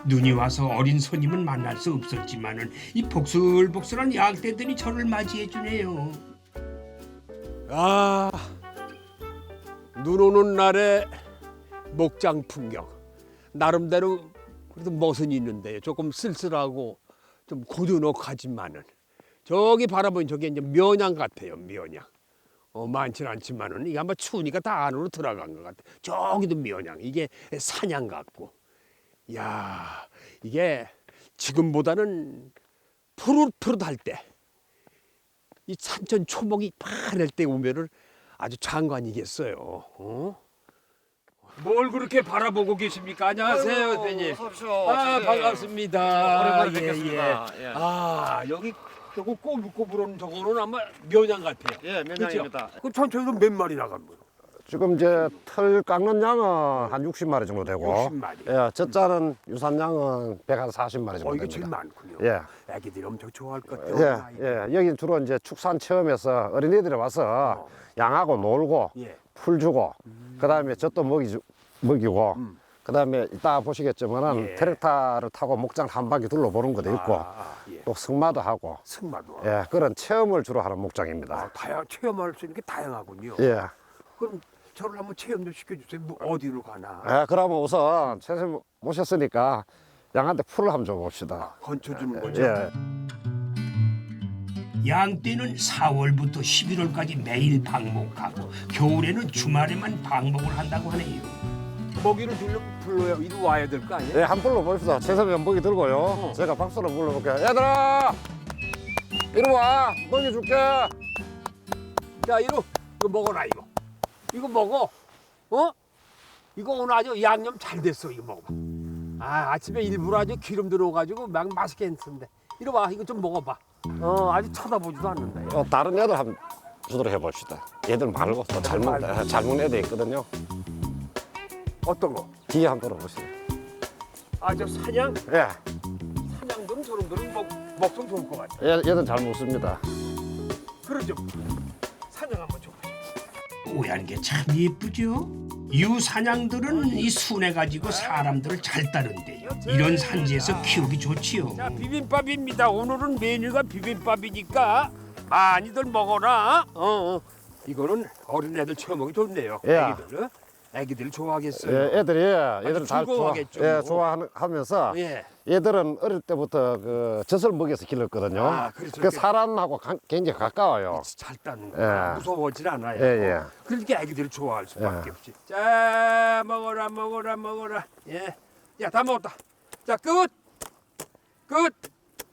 눈이 와서 어린 손님은 만날 수 없었지만은 이 복슬복슬한 양떼들이 저를 맞이해 주네요.
아, 눈 오는 날의 목장 풍경. 나름대로 그래도 멋은 있는데 조금 쓸쓸하고 좀 고즈넉하지만은 저기 바라보니 저게 이제 면양 같아요. 면양. 많지는 않지만은 이게 아마 추우니까 다 안으로 들어간 것 같아. 저기도 면양. 이게 산양 같고. 야, 이게 지금보다는 푸릇푸릇할 때, 이 산천 초목이 파랄 때 오면은 아주 장관이겠어요. 뭘 그렇게 바라보고 계십니까? 안녕하세요, 대표님. 반갑습니다.
오랜만에 뵙겠습니다. 예.
여기 저거 꼬불꼬불한 저거는 아마 면양 같아요.
예, 면양입니다.
그 전체도 몇 마리 나간 거예요?
지금 이제 털 깎는 양은 한 60마리 정도 되고,
60마리.
예, 젖자는 유산양은 140마리 정도
이게 제일
됩니다.
많군요.
예.
애기들이 엄청 좋아할 것 같아요.
예, 여기 주로 이제 축산 체험에서 어린이들이 와서 양하고 놀고,
예.
풀 주고, 그다음에 젖도 먹이고, 그다음에 이따 보시겠지만은
예.
트랙터를 타고 목장 한 바퀴 둘러보는 것도 있고,
예.
또 승마도 하고,
승마도.
예, 그런 체험을 주로 하는 목장입니다.
체험할 수 있는 게 다양하군요.
예.
그럼 저를 한번 체험 좀 시켜주세요. 뭐 어디로 가나?
예, 그러면 우선 선생님 모셨으니까 양한테 풀을 한번 줘봅시다.
건쳐 주는 거죠.
예.
양떼는 4월부터 11월까지 매일 방목하고 겨울에는 주말에만 방목을 한다고 하네요.
먹이를 주려면 불러요. 이리 와야 될 거 아니에요?
예, 한 불러 봅시다. 최선의 연복이 들고요. 제가 박수로 불러볼게요. 얘들아! 이리 와! 먹이 줄게!
자, 이거 먹어라 이거. 이거 먹어. 이거 오늘 아주 양념 잘 됐어. 이거 먹어봐. 아침에 일부러 아주 기름 들어가지고 막 맛있게 했는데. 이리 와, 이거 좀 먹어봐. 아주 쳐다보지도 않는다.
다른 애들 한번 주도록 해봅시다. 얘들 말고 또 잘 먹는 애들 있거든요.
어떤 거?
뒤에 한번 돌아보시죠.
저 사냥?
예,
사냥들은 저놈들은 먹성 좋을 것 같아.
얘들 잘 먹습니다.
그러죠. 사냥 한번 줘봐.
뽀얀 게 참 예쁘죠? 유사냥들은 이 순해 가지고 사람들을 잘 따른대요. 이런 산지에서 키우기 좋지요.
자, 비빔밥입니다. 오늘은 메뉴가 비빔밥이니까 많이들 먹어라. 이거는 어린애들 체험하기 좋네요.
예.
애기들 좋아하겠어요.
예, 애들 잘
즐거워하겠죠.
좋아하면서
예.
얘들은 어릴 때부터 그 젖을 먹여서 길렀거든요.
그렇죠.
그 사람하고 굉장히 가까워요.
잘 따는 거.
예.
무서워하지 않아요.
예.
그러니까 애기들이 좋아할 수밖에 없지. 자, 먹어라. 예. 야, 다 먹었다. 자, 끝.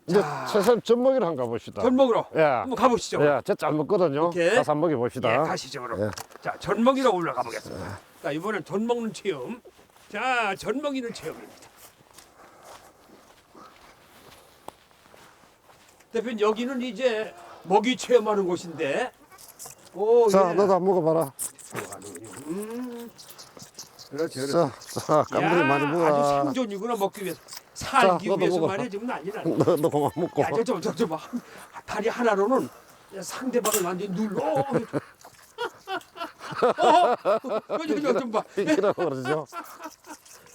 이제 최선 젖먹이를 한번 가봅시다.
전 먹으러.
예.
한번 가보시죠.
예, 젖 잘 먹거든요.
오케이.
가서 한번 먹여봅시다.
예, 가시죠 그럼.
예.
자, 전 먹이러 올라가 보겠습니다. 자, 이번엔 전 먹는 체험. 자, 전 먹이는 체험입니다. 대표님, 여기는 이제 먹이 체험하는 곳인데. 오,
자,
예.
너도 한번 먹어봐라.
그렇죠.
자, 깐물이 많이
아주
먹어라.
생존이구나, 먹기 위해서. 살기
너도
위해서
먹어.
말이야, 지금 난리나.
너 그만 먹고.
야, 저 봐. 다리 하나로는 상대방을 완전히 눌러. 좀 봐.
이라고 그러죠.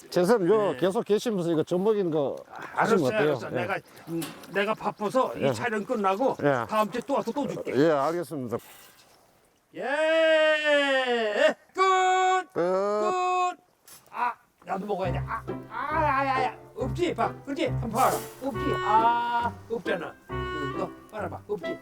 선생님 요 계속 계시면서 이거 젖먹인 거 하시면 어때요?
알았어.
예.
내가 바빠서 이 촬영 끝나고
예.
다음 주에 또 와서 또 줄게.
예, 알겠습니다.
예. 끝.
끝.
아, 나도 먹어야 돼. 없지? 봐. 그렇지? 한번 봐라. 없지? 없잖아. 너 봐봐. 없지?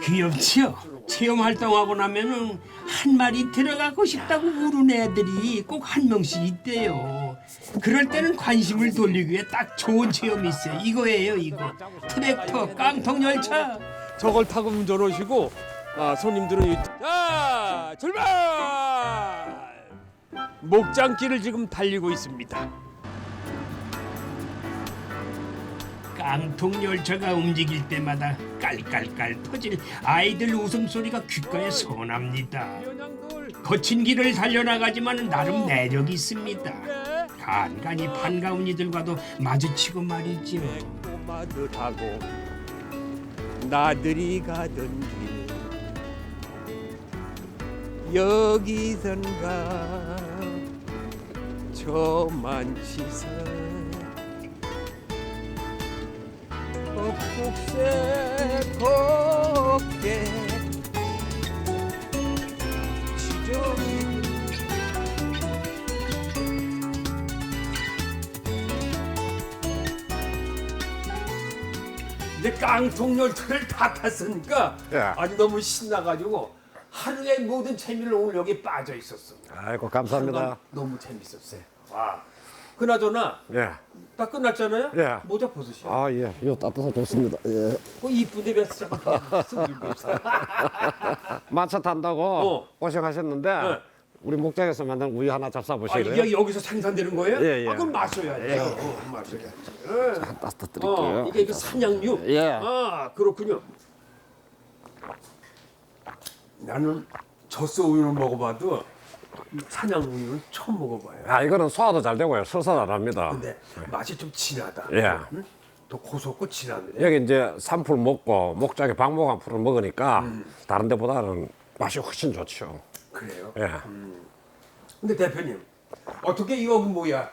귀엽지요? 체험 활동하고 나면은 한 마리 들어가고 싶다고 우는 애들이 꼭 한 명씩 있대요. 그럴 때는 관심을 돌리기 위해 딱 좋은 체험이 있어요. 이거예요, 이거. 트랙터 깡통 열차. 저걸 타고 운전하시고 손님들은 자 출발! 목장길을 지금 달리고 있습니다. 깡통 열차가 움직일 때마다 깔깔깔 터질 아이들 웃음소리가 귓가에 선합니다. 거친 길을 달려나가지만 나름 매력이 있습니다. 간간히 반가운 이들과도 마주치고 말이죠. 꼬마들하고 나들이 가던 길 여기선가 저만 시선 곱게 곱게 지저귀 이제 깡통 열차를 다 탔으니까
예.
아주 너무 신나가지고 하루의 모든 재미를 오늘 여기 빠져 있었어.
아이고 감사합니다.
너무 재밌었어요. 와. 그나저나
예.
다 끝났잖아요.
예.
모자 벗으시오.
아 예. 이거 따뜻해서 좋습니다. 예.
그 이쁜데 왜 쓰고 있어?
마차 탄다고 고생하셨는데
네.
우리 목장에서 만든 우유 하나 잡숴 보시래요.
이게 여기서 생산되는 거예요?
예, 예.
그럼 마셔야죠. 마셔야죠.
따뜻드릴게요.
이게 산양유.
예.
그렇군요. 나는 젖소 우유를 먹어봐도 이 산양 우유는 처음 먹어봐요.
아 이거는 소화도 잘 되고요. 설사 안 합니다.
근데 맛이 좀 진하다.
예.
응? 더 고소고 진한데.
여기 이제 산풀 먹고 목장에 박목한 풀을 먹으니까 다른 데보다는 맛이 훨씬 좋죠.
그래요?
예.
근데 대표님 어떻게 이거 뭐야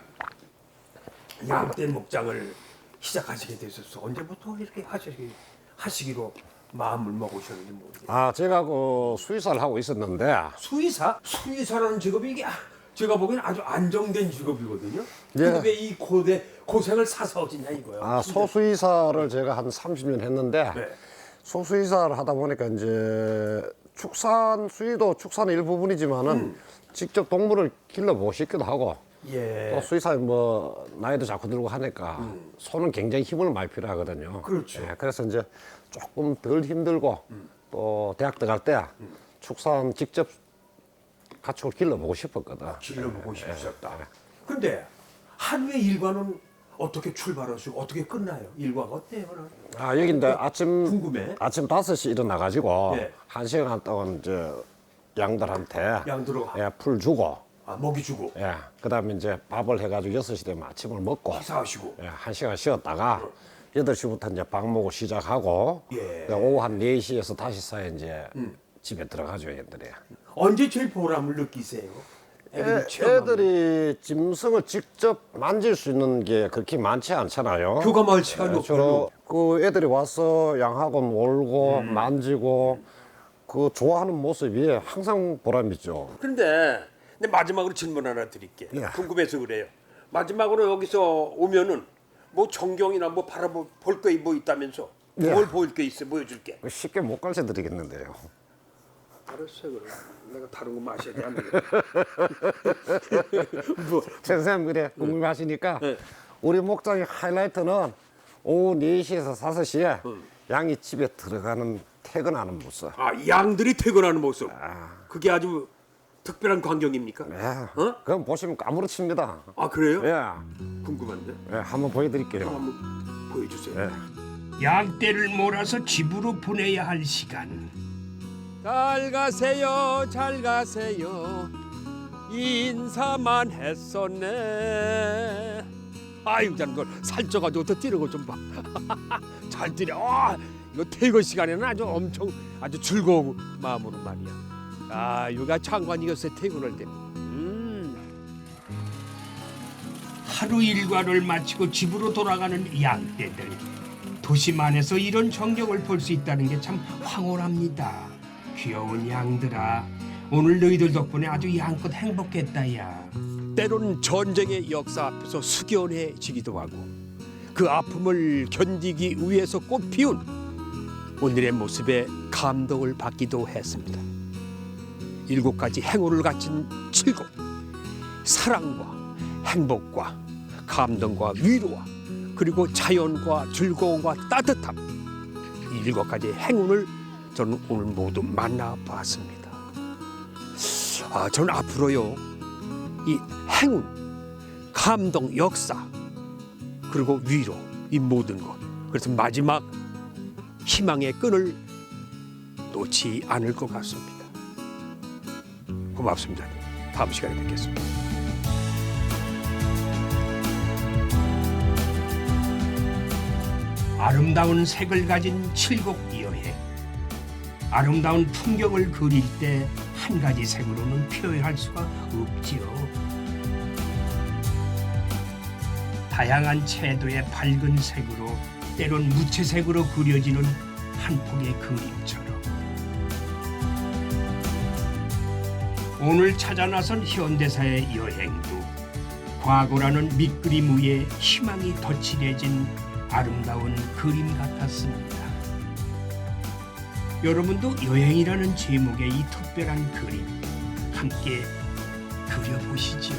양떼 목장을 시작하시게 되셨어? 언제부터 이렇게 하시기로 마음을 먹으셨는지 모르겠어요.
아 제가 그 수의사를 하고 있었는데
수의사? 수의사라는 직업이 이게 제가 보기에는 아주 안정된 직업이거든요.
예.
근데 왜 이 고생을 사서 하시냐 이거요.
아 소수의사를 제가 한 30년 했는데
네.
소수의사를 하다 보니까 이제 축산 수의도 축산의 일부분이지만은 직접 동물을 길러보고 싶기도 하고
예.
또 수의사 뭐 나이도 자꾸 들고 하니까 손은 굉장히 힘을 많이 필요하거든요.
그렇죠.
예, 그래서 이제 조금 덜 힘들고 또 대학 들어갈 때 축산 직접 가축을 길러보고 싶었거든.
길러보고 싶으셨다. 근데 하루의 일과는 어떻게 출발하시고 어떻게 끝나요? 일과가 어때요? 그럼?
아 여기 이제 아침
궁금해.
아침 5시 일어나가지고
예.
1시간 동안 이제 양들한테
양들하고
예, 풀 주고
먹이 주고
예, 그다음에 이제 밥을 해가지고 6시 되면 아침을 먹고
식사하시고
예, 1시간 쉬었다가 8시부터 이제 방목을 시작하고
예.
오후 한 4시에서 5시 사이에 이제 집에 들어가죠 얘들이.
언제 제일 보람을 느끼세요? 애들이 체험하면.
애들이 짐승을 직접 만질 수 있는 게 그렇게 많지 않잖아요.
교감할 시간이
예, 주로 그 애들이 와서 양하고 놀고 만지고 그 좋아하는 모습이 항상 보람이죠.
근데 마지막으로 질문 하나 드릴게.
예.
궁금해서 그래요. 마지막으로 여기서 오면은 뭐 전경이나 뭐 바라볼 게 뭐 있다면서?
예.
뭘 보일 게 있어? 보여줄게.
쉽게 못 가르쳐 드리겠는데요.
알았어요, 그럼. 내가 다른 거 마셔야 돼. 안 돼. 뭐?
선생님 그래 궁금하시니까
네.
우리 목장의 하이라이트는 오후 4시에서 5시에 양이 집에 들어가는 퇴근하는 모습.
양들이 퇴근하는 모습. 그게 아주 특별한 광경입니까?
예.
어?
그럼 보시면 까무러칩니다.
그래요?
예.
궁금한데.
예, 한번 보여드릴게요.
한번 보여주세요.
예.
양떼를 몰아서 집으로 보내야 할 시간. 잘 가세요, 잘 가세요. 인사만 했었네. 아이고, 난 그걸 살쪄가지고 더 뛰는 거 좀 봐. 잘 뛰려. 이거 퇴근 시간에는 아주 즐거운 마음으로 말이야. 육아 장관이었어요, 퇴근할 때. 하루 일과를 마치고 집으로 돌아가는 양떼들. 도심 안에서 이런 정경을 볼 수 있다는 게 참 황홀합니다. 귀여운 양들아, 오늘 너희들 덕분에 아주 양껏 행복했다 야.
때로는 전쟁의 역사 앞에서 숙연해지기도 하고 그 아픔을 견디기 위해서 꽃피운 오늘의 모습에 감동을 받기도 했습니다. 7가지 행운을 갖춘 칠곡, 사랑과 행복과 감동과 위로와 그리고 자연과 즐거움과 따뜻함, 이 7가지 행운을 저는 오늘 모두 만나봤습니다. 저는 앞으로요, 이 행운, 감동, 역사, 그리고 위로, 이 모든 것, 그래서 마지막 희망의 끈을 놓지 않을 것 같습니다. 고맙습니다. 다음 시간에 뵙겠습니다.
아름다운 색을 가진 칠곡 여행. 아름다운 풍경을 그릴 때 한 가지 색으로는 표현할 수가 없지요. 다양한 채도의 밝은 색으로 때론 무채색으로 그려지는 한 폭의 그림처럼 오늘 찾아 나선 현대사의 여행도 과거라는 밑그림 위에 희망이 덧칠해진 아름다운 그림 같았습니다. 여러분도 여행이라는 제목의 이 특별한 그림 함께 그려보시죠.